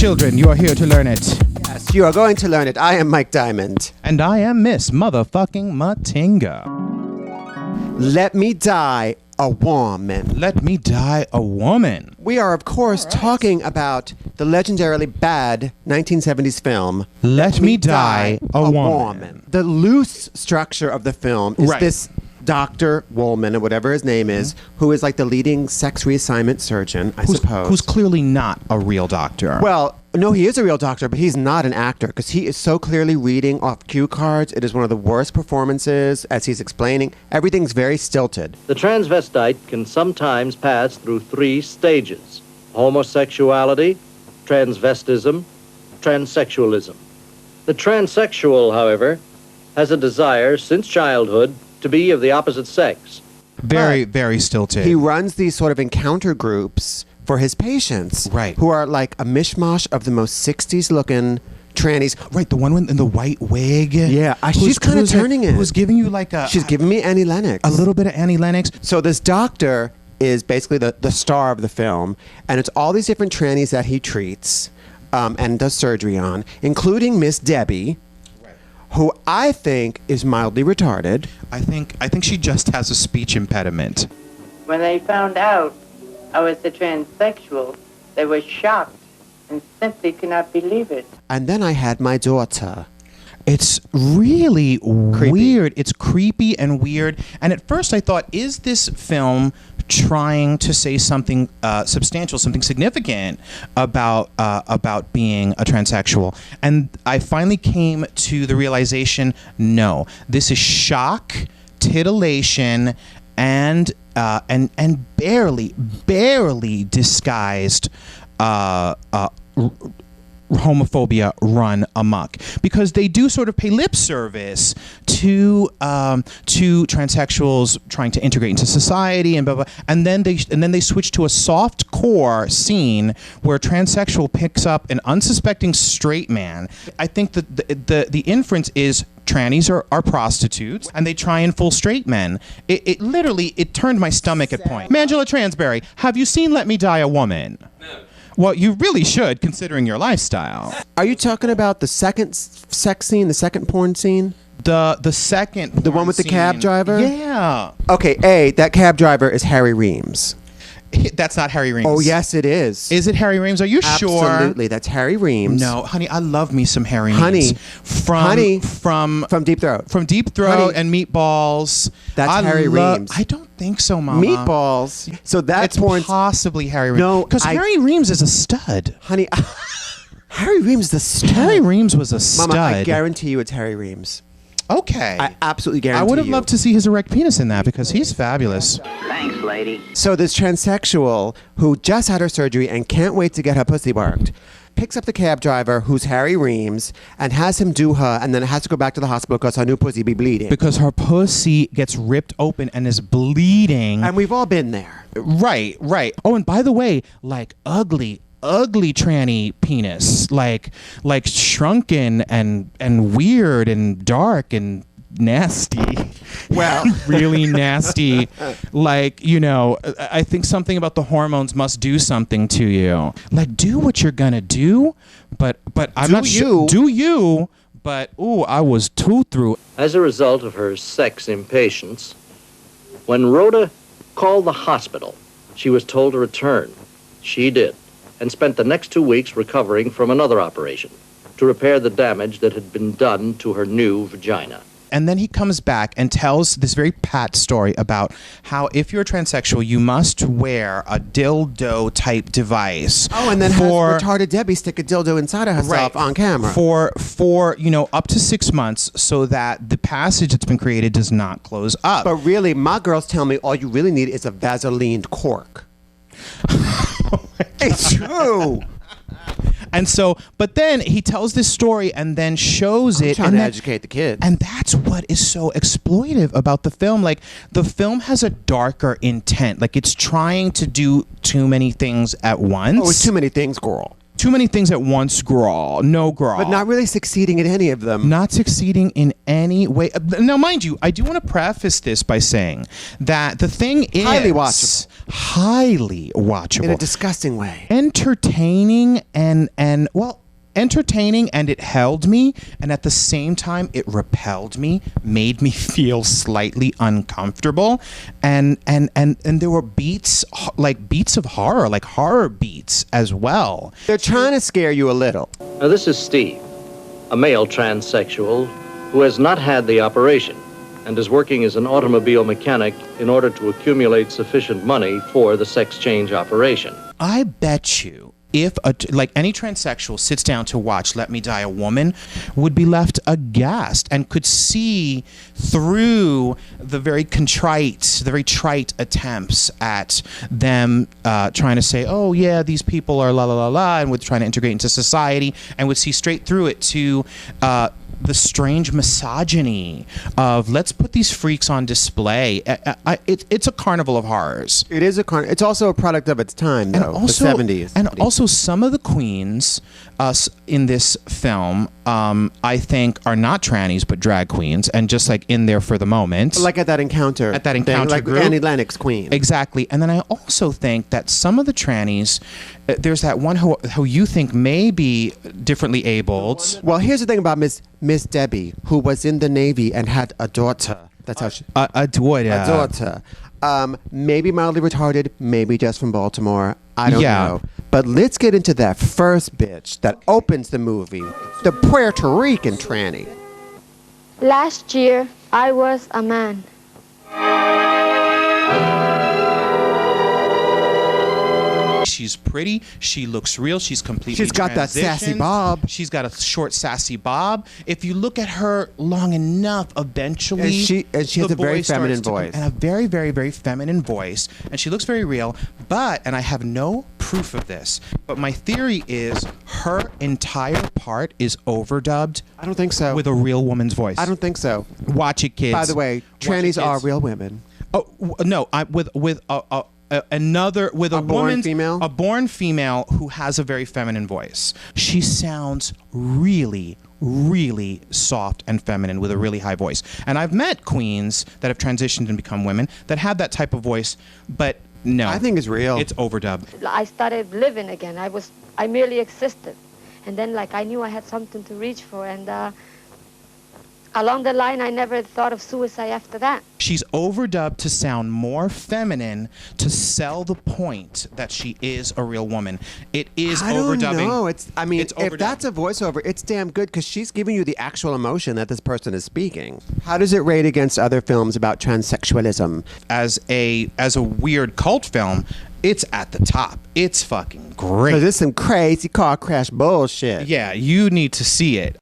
Children, you are here to learn it. Yes, you are going to learn it. I am Mike Diamond. And I am Miss Motherfucking Matinga. Let me die a woman. Let me die a woman. We are, of course, talking about the legendarily bad 1970s film, Let Me Die a Woman. The loose structure of the film is this Dr. Woolman, or whatever his name is, who is like the leading sex reassignment surgeon, I suppose. Who's clearly not a real doctor. Well, no, he is a real doctor, but he's not an actor because he is so clearly reading off cue cards. It is one of the worst performances, as he's explaining. Everything's very stilted. The transvestite can sometimes pass through 3 stages: homosexuality, transvestism, transsexualism. The transsexual, however, has a desire since childhood to be of the opposite sex. Very stilted. He runs these sort of encounter groups for his patients, right, who are like a mishmash of the most 60s looking trannies. Right, the one in the white wig. Yeah, she's kind of turning it. Who's giving you like a... She's giving me Annie Lennox. A little bit of Annie Lennox. So this doctor is basically the star of the film, and it's all these different trannies that he treats and does surgery on, including Miss Debbie, who I think is mildly retarded. I think she just has a speech impediment. When they found out I was a transsexual, they were shocked and simply could not believe it. And then I had my daughter. It's really weird. It's creepy and weird. And at first I thought, is this film trying to say something substantial, something significant about being a transsexual? And I finally came to the realization, no, this is shock, titillation, and barely disguised homophobia run amok, because they do sort of pay lip service to transsexuals trying to integrate into society and blah blah, and then they switch to a soft core scene where a transsexual picks up an unsuspecting straight man. I think that the inference is trannies are prostitutes, and they try and fool straight men. It literally turned my stomach at point. Mangela Transberry, have you seen Let Me Die a Woman? No. Well, you really should, considering your lifestyle. Are you talking about the second sex scene, the second porn scene? The second porn The one with the cab driver? Yeah. Okay, that cab driver is Harry Reams. That's not Harry Reams. Oh, yes, it is. Is it Harry Reams? Are you sure? Absolutely, that's Harry Reams. No, honey, I love me some Harry Reams. Honey, from Deep Throat. From Deep Throat and Meatballs. That's Harry Reams. I don't think so, Mama. Meatballs. So that's possibly Harry Reams. No, because Harry Reams is a stud. Honey, Harry Reams is a stud. Harry Reams was a stud. Mama, I guarantee you it's Harry Reams. Okay. I absolutely guarantee you. I would have loved to see his erect penis in that, because he's fabulous. Thanks, lady. So this transsexual who just had her surgery and can't wait to get her pussy worked picks up the cab driver, who's Harry Reams, and has him do her, and then has to go back to the hospital because her new pussy be bleeding. Because her pussy gets ripped open and is bleeding. And we've all been there. Right. Oh, and by the way, like ugly tranny penis, like shrunken and weird and dark and nasty. Well, really nasty. Like, you know, I think something about the hormones must do something to you. Like, do what you're gonna do, but I'm not sure. Do you? But I was too through. As a result of her sex impatience, when Rhoda called the hospital, she was told to return. She did, and spent the next 2 weeks recovering from another operation to repair the damage that had been done to her new vagina. And then he comes back and tells this very pat story about how if you're a transsexual, you must wear a dildo type device. Oh, and then have retarded Debbie stick a dildo inside of herself on camera. For up to 6 months, so that the passage that's been created does not close up. But really, my girls tell me all you really need is a Vaseline cork. It's true. And so, but then he tells this story and then shows it. Trying to educate the kids. And that's what is so exploitive about the film. Like, the film has a darker intent. Like, it's trying to do too many things at once. Oh, it's too many things, girl. Too many things at once, Gurrrl. No Gurrrl. But not really succeeding in any of them. Not succeeding in any way. Now, mind you, I do want to preface this by saying that the thing is Highly watchable. Highly watchable. In a disgusting way. Entertaining and entertaining, and it held me, and at the same time it repelled me, made me feel slightly uncomfortable, and there were beats of horror, like horror beats as well. They're trying to scare you a little. Now, this is Steve, a male transsexual who has not had the operation and is working as an automobile mechanic in order to accumulate sufficient money for the sex change operation. I bet you, if any transsexual sits down to watch Let Me Die a Woman, would be left aghast and could see through the very trite attempts at them trying to say, oh yeah, these people are la la la la, and with trying to integrate into society, and would see straight through it to the strange misogyny of let's put these freaks on display. It's a carnival of horrors. It is it's also a product of its time, though. The 70s. And also, some of the queens in this film, I think, are not trannies but drag queens, and just like in there for the moment. Like at that encounter. Like group. Annie Lennox queen. Exactly. And then I also think that some of the trannies, there's that one who you think may be differently abled. Well, here's the thing about Miss Debbie, who was in the Navy and had a daughter. That's how she... A daughter. Maybe mildly retarded, maybe just from Baltimore. I don't know. But let's get into that first bitch that opens the movie, the Puerto Rican tranny. Last year, I was a man. She's pretty. She looks real. She's completely She's got that sassy bob. She's got a short, sassy bob. If you look at her long enough, eventually... And she has a very feminine voice. And a very, very, very feminine voice. And she looks very real. But, and I have no proof of this, but my theory is her entire part is overdubbed. I don't think so. With a real woman's voice. I don't think so. Watch it, kids. By the way, trannies are real women. Oh, no. With a born female? A born female who has a very feminine voice. She sounds really, really soft and feminine with a really high voice. And I've met queens that have transitioned and become women that have that type of voice, but no. I think it's real. It's overdubbed. I started living again. I merely existed. And then I knew I had something to reach for, and along the line, I never thought of suicide after that. She's overdubbed to sound more feminine to sell the point that she is a real woman. It is overdubbing. I don't know. It's overdubbing. If that's a voiceover, it's damn good because she's giving you the actual emotion that this person is speaking. How does it rate against other films about transsexualism? As a weird cult film, it's at the top. It's fucking great. Because it's some crazy car crash bullshit. Yeah, you need to see it.